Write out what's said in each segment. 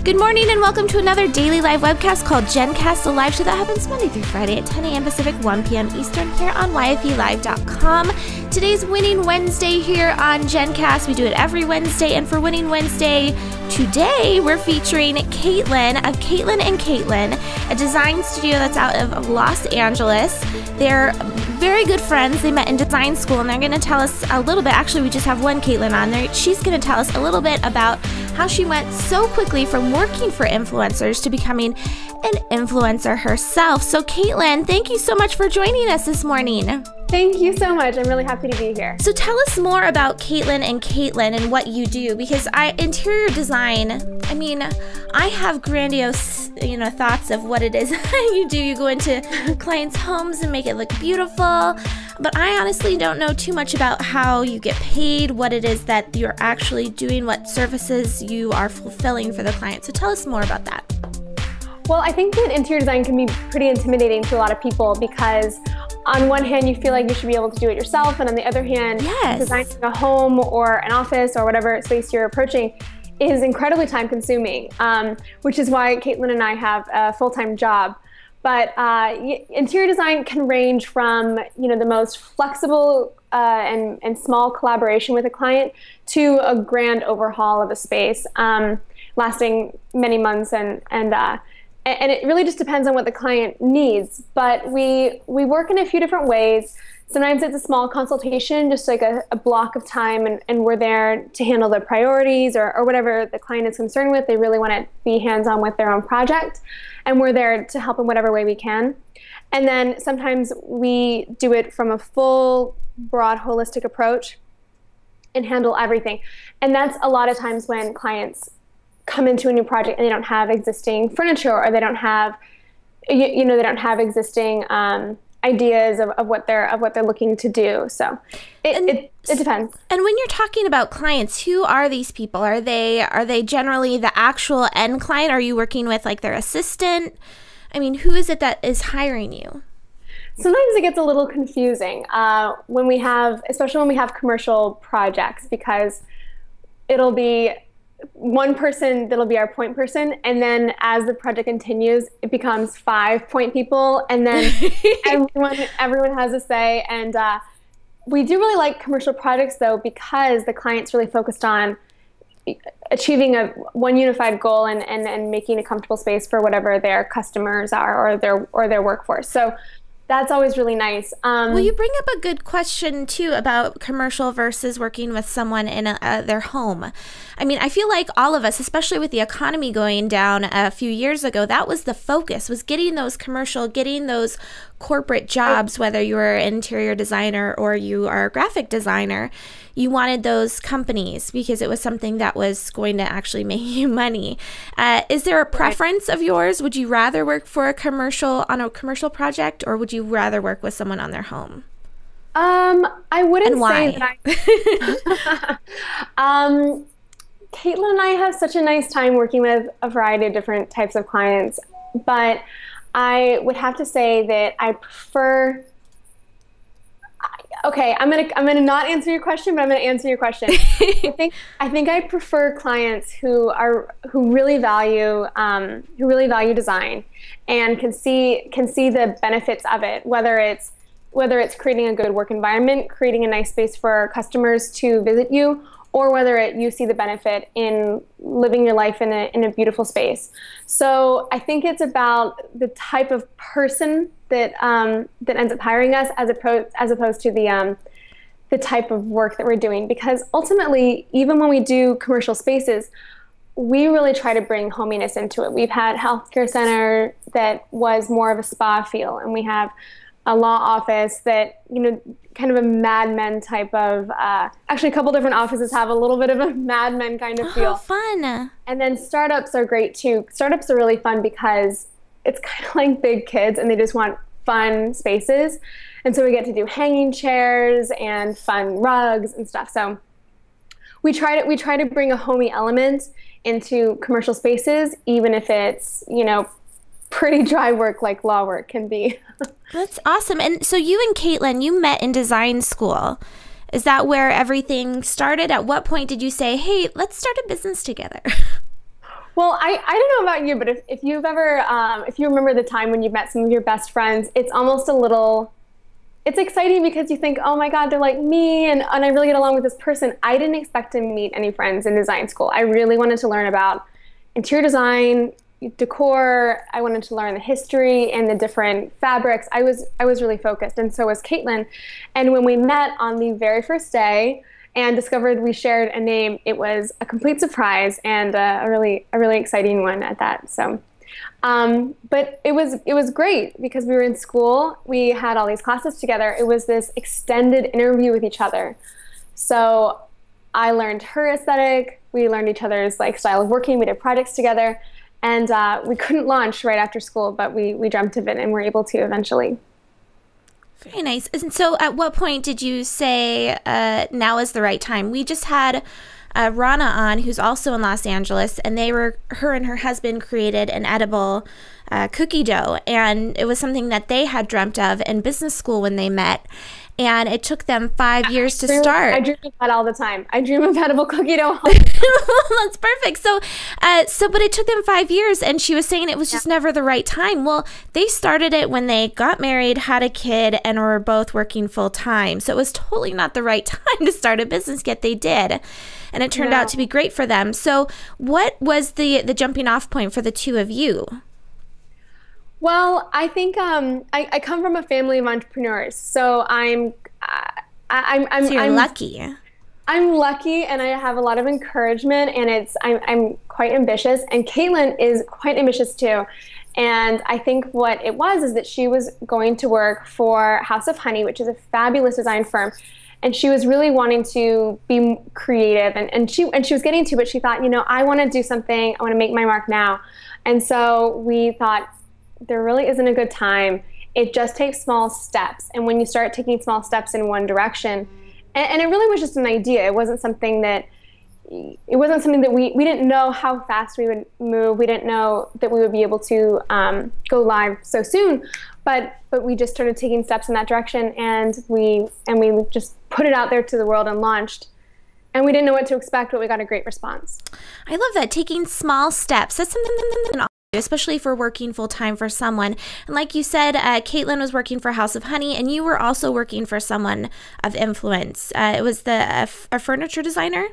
Good morning and welcome to another daily live webcast called Jencast, a live show that happens Monday through Friday at 10 a.m. Pacific, 1 p.m. Eastern here on YFElive.com. Today's Winning Wednesday here on Jencast. We do it every Wednesday, and for Winning Wednesday today, we're featuring Caitlin of Caitlin and Caitlin, a design studio that's out of Los Angeles. They're very good friends. They met in design school, and they're going to tell us a little bit. Actually, we just have one Caitlin on there. She's going to tell us a little bit about how she went so quickly from working for influencers to becoming an influencer herself. So Caitlin, thank you so much for joining us this morning. Thank you so much. I'm really happy to be here. So tell us more about Caitlin and what you do, because interior design, I have grandiose, thoughts of what it is you do. You go into clients' homes and make it look beautiful, but I honestly don't know too much about how you get paid, what it is that you're actually doing, what services you are fulfilling for the client. So tell us more about that. Well, I think that interior design can be pretty intimidating to a lot of people because on one hand, you feel like you should be able to do it yourself, and on the other hand, designing a home or an office or whatever space you're approaching is incredibly time consuming, which is why Caitlin and I have a full-time job. But interior design can range from the most flexible and small collaboration with a client to a grand overhaul of a space, lasting many months, and it really just depends on what the client needs. But we work in a few different ways. Sometimes it's a small consultation, just like a block of time, and we're there to handle their priorities or whatever the client is concerned with. They really want to be hands-on with their own project, and we're there to help in whatever way we can. And then sometimes we do it from a full, broad, holistic approach and handle everything. And that's a lot of times when clients come into a new project and they don't have existing furniture, or they don't have, they don't have existing ideas of what they're looking to do. So it depends. And when you're talking about clients, who are these people? Are they generally the actual end client? Are you working with like their assistant? Who is it that is hiring you? Sometimes it gets a little confusing especially when we have commercial projects, because it'll be one person that'll be our point person, and then as the project continues, it becomes 5 point people, and then everyone has a say. And we do really like commercial projects though, because the client's really focused on achieving one unified goal and making a comfortable space for whatever their customers are or their workforce. So that's always really nice. Well, you bring up a good question, too, about commercial versus working with someone in their home. I feel like all of us, especially with the economy going down a few years ago, that was the focus, was getting those getting those corporate jobs, whether you were an interior designer or you are a graphic designer. You wanted those companies because it was something that was going to actually make you money. Is there a preference of yours? Would you rather work for a commercial project, or would you rather work with someone on their home? I wouldn't and why? say that Caitlin and I have such a nice time working with a variety of different types of clients, but I would have to say that I prefer. Okay, I'm gonna not answer your question, but I'm gonna answer your question. I think I prefer clients who really value design and can see the benefits of it, whether it's creating a good work environment, creating a nice space for customers to visit you, or whether you see the benefit in living your life in a beautiful space. So I think it's about the type of person that ends up hiring us, as opposed to the type of work that we're doing. Because ultimately, even when we do commercial spaces, we really try to bring hominess into it. We've had healthcare center that was more of a spa feel, and we have a law office that, kind of a Mad Men type of, actually a couple different offices have a little bit of a Mad Men kind of feel. Oh, fun. And then startups are great too. Startups are really fun because it's kind of like big kids and they just want fun spaces. And so we get to do hanging chairs and fun rugs and stuff. So we try to bring a homey element into commercial spaces, even if it's, pretty dry work like law work can be. That's awesome. And so you and Caitlin, you met in design school. Is that where everything started? At what point did you say, hey, let's start a business together? Well, I don't know about you, but if you've ever, if you remember the time when you met some of your best friends, it's almost a little, it's exciting because you think, oh my God, they're like me, and I really get along with this person. I didn't expect to meet any friends in design school. I really wanted to learn about interior design, decor. I wanted to learn the history and the different fabrics. I was really focused, and so was Caitlin. And when we met on the very first day and discovered we shared a name, it was a complete surprise and a really exciting one at that. So, but it was great because we were in school. We had all these classes together. It was this extended interview with each other. So I learned her aesthetic. We learned each other's like style of working. We did projects together. And we couldn't launch right after school, but we dreamt of it and were able to eventually. Very nice. And so at what point did you say, now is the right time? We just had Rana on, who's also in Los Angeles, and her and her husband created an edible cookie dough. And it was something that they had dreamt of in business school when they met. And it took them 5 years to start. I dream of that all the time. I dream of edible cookie dough. That's perfect. So, but it took them 5 years, and she was saying it was just never the right time. Well, they started it when they got married, had a kid, and were both working full time. So it was totally not the right time to start a business, yet they did. And it turned out to be great for them. So what was the jumping off point for the two of you? Well, I think I come from a family of entrepreneurs, so I'm lucky. I'm lucky, and I have a lot of encouragement, and I'm quite ambitious, and Caitlin is quite ambitious too. And I think what it was is that she was going to work for House of Honey, which is a fabulous design firm, and she was really wanting to be creative, and she was getting to, but she thought, I want to do something. I want to make my mark now, and so we thought, there really isn't a good time. It just takes small steps. And when you start taking small steps in one direction, and it really was just an idea. It wasn't something that we didn't know how fast we would move. We didn't know that we would be able to go live so soon. But we just started taking steps in that direction, and we just put it out there to the world and launched. And we didn't know what to expect, but we got a great response. I love that, taking small steps. That's something especially if we're working full-time for someone. And like you said, Caitlin was working for House of Honey, and you were also working for someone of influence. It was a furniture designer?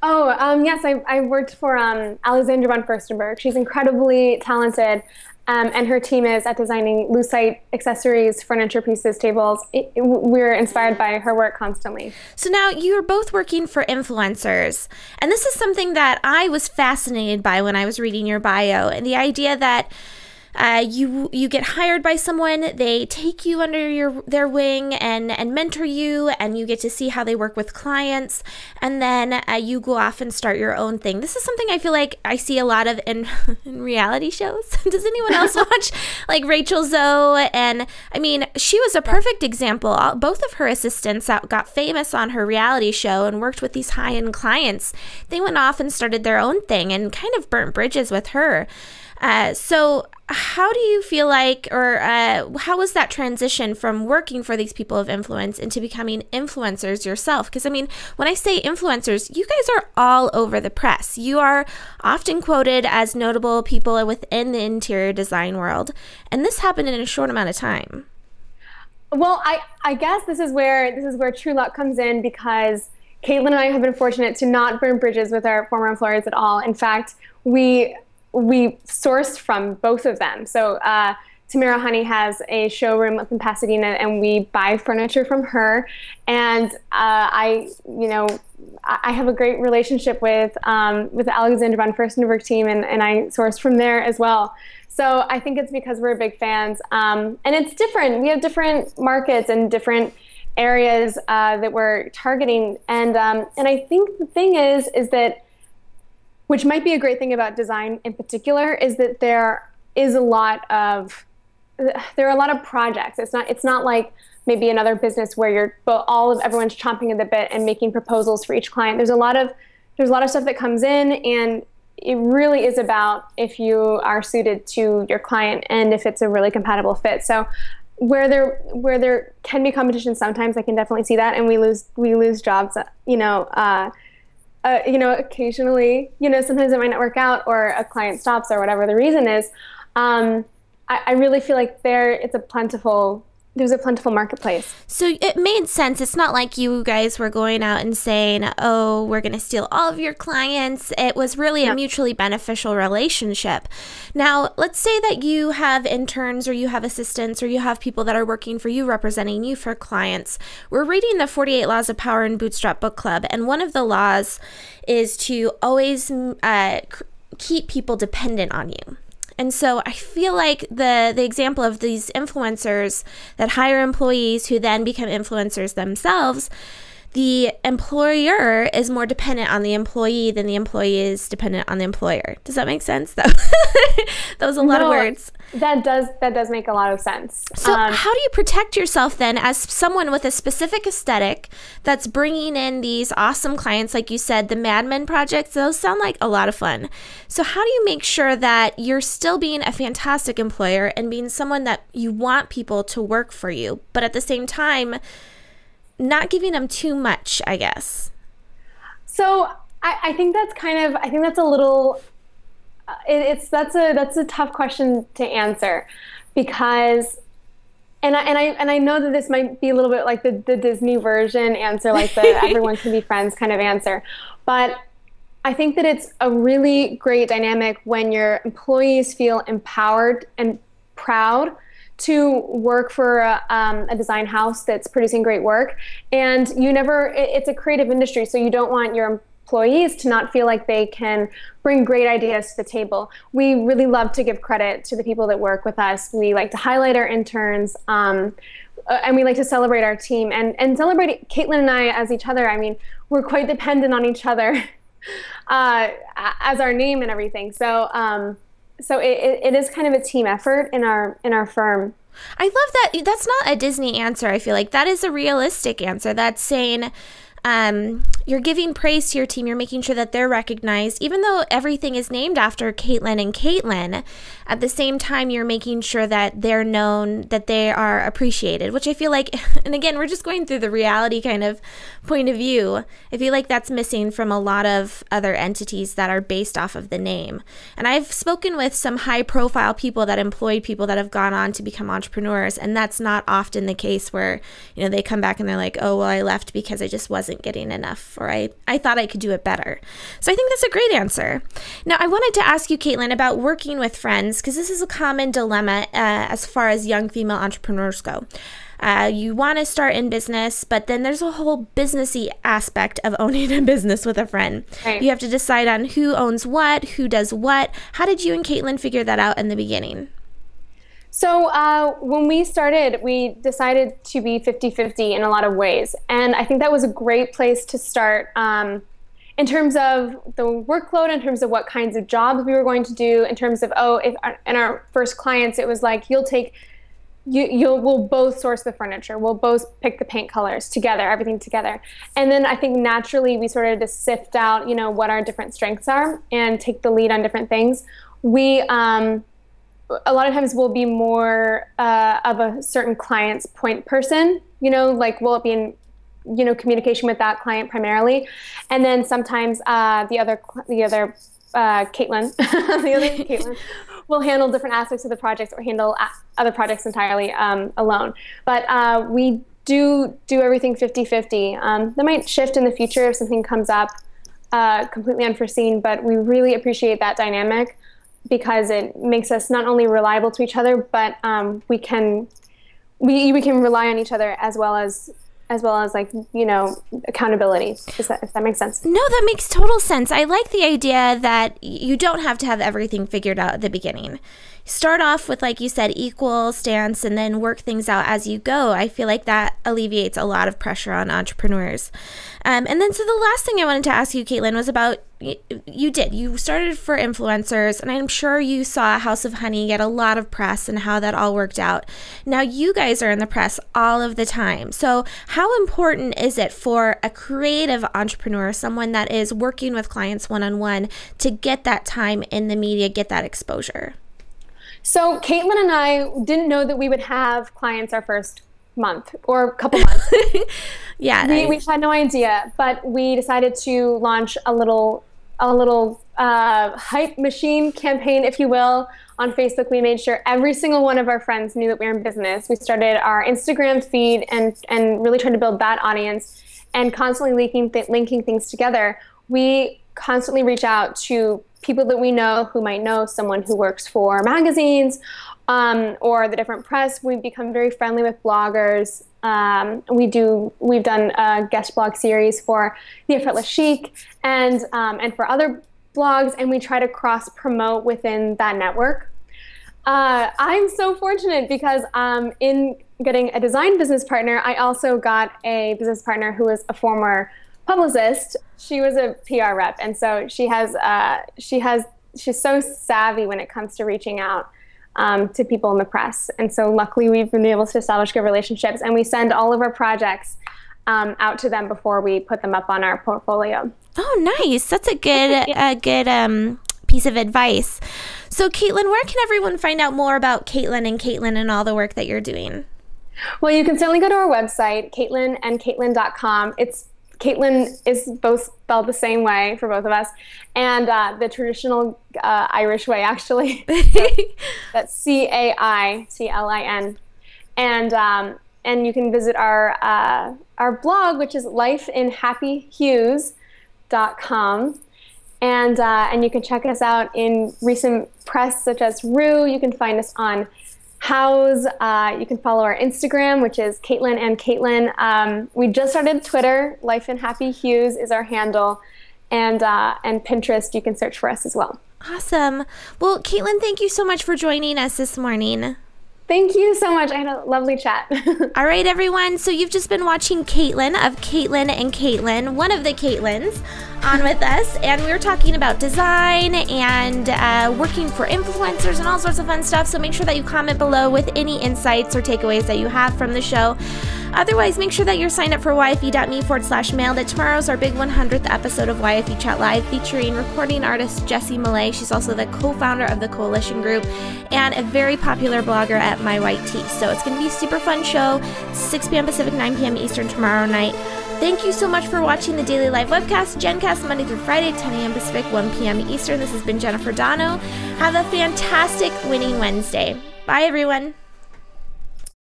Oh, yes, I worked for Alexandra von Furstenberg. She's incredibly talented, and her team is at designing lucite accessories, furniture pieces, tables. We're inspired by her work constantly. So now you're both working for influencers, and this is something that I was fascinated by when I was reading your bio, and the idea that you get hired by someone, they take you under their wing and mentor you, and you get to see how they work with clients, and then you go off and start your own thing. This is something I feel like I see a lot of in reality shows. Does anyone else watch like Rachel Zoe? And I mean, she was a perfect example. Both of her assistants that got famous on her reality show and worked with these high-end clients, they went off and started their own thing and kind of burnt bridges with her. So how do you feel like, or how was that transition from working for these people of influence into becoming influencers yourself? Because I mean, when I say influencers, you guys are all over the press. You are often quoted as notable people within the interior design world, and this happened in a short amount of time. Well, I guess this is where true luck comes in, because Caitlin and I have been fortunate to not burn bridges with our former employers at all. In fact, we sourced from both of them. So Tamara Honey has a showroom up in Pasadena, and we buy furniture from her. And I have a great relationship with the Alexandra von Furstenberg team, and I sourced from there as well. So I think it's because we're big fans, and it's different. We have different markets and different areas that we're targeting, and I think the thing is that, which might be a great thing about design in particular, is that there are a lot of projects. It's not like maybe another business where everyone's chomping at the bit and making proposals for each client. There's a lot of stuff that comes in, and it really is about if you are suited to your client and if it's a really compatible fit. So where there can be competition, sometimes I can definitely see that, and we lose jobs, occasionally, sometimes it might not work out or a client stops or whatever the reason is. I really feel like there's a plentiful marketplace. So it made sense. It's not like you guys were going out and saying, oh, we're going to steal all of your clients. It was really a mutually beneficial relationship. Now, let's say that you have interns or you have assistants or you have people that are working for you, representing you for clients. We're reading the 48 Laws of Power in Bootstrap Book Club, and one of the laws is to always keep people dependent on you. And so I feel like the example of these influencers that hire employees who then become influencers themselves, the employer is more dependent on the employee than the employee is dependent on the employer. Does that make sense? That was a lot of words. That does make a lot of sense. So how do you protect yourself then as someone with a specific aesthetic that's bringing in these awesome clients? Like you said, the Mad Men projects, those sound like a lot of fun. So how do you make sure that you're still being a fantastic employer and being someone that you want people to work for you, but at the same time, not giving them too much, I guess? So I think that's a little, that's a tough question to answer, because, and I know that this might be a little bit like the Disney version answer, like the everyone can be friends kind of answer, but I think that it's a really great dynamic when your employees feel empowered and proud to work for a design house that's producing great work. And it's a creative industry, so you don't want your employees to not feel like they can bring great ideas to the table. We really love to give credit to the people that work with us. We like to highlight our interns, and we like to celebrate our team and celebrate Caitlin and I as each other. I mean, we're quite dependent on each other as our name and everything. So it is kind of a team effort in our firm. I love that. That's not a Disney answer. I feel like that is a realistic answer. That's saying you're giving praise to your team. You're making sure that they're recognized, even though everything is named after Caitlin and Caitlin. At the same time, you're making sure that they're known, that they are appreciated, which I feel like, and again, we're just going through the reality kind of point of view. I feel like that's missing from a lot of other entities that are based off of the name. And I've spoken with some high profile people that employed people that have gone on to become entrepreneurs, and that's not often the case where, they come back and they're like, oh, well, I left because I just wasn't getting enough, or I thought I could do it better. So I think that's a great answer. Now, I wanted to ask you, Caitlin, about working with friends, because this is a common dilemma as far as young female entrepreneurs go. You want to start in business, but then there's a whole businessy aspect of owning a business with a friend. Right. You have to decide on who owns what, who does what. How did you and Caitlin figure that out in the beginning? So when we started, we decided to be 50-50 in a lot of ways. And I think that was a great place to start in terms of the workload, in terms of what kinds of jobs we were going to do, in terms of, in our first clients, it was like, we'll both source the furniture. We'll both pick the paint colors together, everything together. And then I think naturally we started to sift out, what our different strengths are and take the lead on different things. We, a lot of times we'll be more of a certain client's point person, like we'll be in, communication with that client primarily. And then sometimes the other Caitlin, will handle different aspects of the projects or handle other projects entirely alone. But we do everything 50-50. That might shift in the future if something comes up completely unforeseen, but we really appreciate that dynamic, because it makes us not only reliable to each other, but we can rely on each other as well as like, accountability, if that makes sense. No, that makes total sense. I like the idea that you don't have to have everything figured out at the beginning. Start off with, like you said, equal stance and then work things out as you go. I feel like that alleviates a lot of pressure on entrepreneurs. And then so the last thing I wanted to ask you, Caitlin, was about you started for influencers, and I'm sure you saw House of Honey get a lot of press and how that all worked out. Now you guys are in the press all of the time. So how important is it for a creative entrepreneur, someone that is working with clients one-on-one, to get that time in the media, get that exposure? So Caitlin and I didn't know that we would have clients our first month or a couple months. Yeah. We had no idea, but we decided to launch a little hype machine campaign, if you will. On Facebook, we made sure every single one of our friends knew that we were in business. We started our Instagram feed and really tried to build that audience and constantly linking things together. We constantly reach out to people that we know who might know someone who works for magazines or the different press. We've become very friendly with bloggers. We've done a guest blog series for The Effortless Chic and for other blogs, and we try to cross promote within that network. I'm so fortunate because in getting a design business partner, I also got a business partner who was a former publicist. She was a PR rep, and so she's so savvy when it comes to reaching out to people in the press. And so luckily we've been able to establish good relationships, and we send all of our projects out to them before we put them up on our portfolio. Oh, nice. That's a good piece of advice. So Caitlin, where can everyone find out more about Caitlin and all the work that you're doing? Well, you can certainly go to our website, caitlinandcaitlin.com. Caitlin is both spelled the same way for both of us, and the traditional Irish way, actually. That's CAITLIN. And you can visit our blog, which is lifeinhappyhues.com. And you can check us out in recent press such as Rue. You can find us on House. You can follow our Instagram, which is Caitlin and Caitlin. We just started Twitter. Life in Happy Hues is our handle. And Pinterest, you can search for us as well. Awesome. Well, Caitlin, thank you so much for joining us this morning. Thank you so much. I had a lovely chat. All right, everyone. So you've just been watching Caitlin of Caitlin and Caitlin, one of the Caitlins, on with us. And we were talking about design and working for influencers and all sorts of fun stuff. So make sure that you comment below with any insights or takeaways that you have from the show. Otherwise, make sure that you're signed up for yfe.me/mail that tomorrow's our big 100th episode of YFE Chat Live featuring recording artist Jessie Millay. She's also the co-founder of the Coalition Group and a very popular blogger at My White Tea. So it's going to be a super fun show, 6 p.m. Pacific, 9 p.m. Eastern tomorrow night. Thank you so much for watching the Daily Live Webcast, GenCast, Monday through Friday, 10 a.m. Pacific, 1 p.m. Eastern. This has been Jennifer Donogh. Have a fantastic winning Wednesday. Bye, everyone.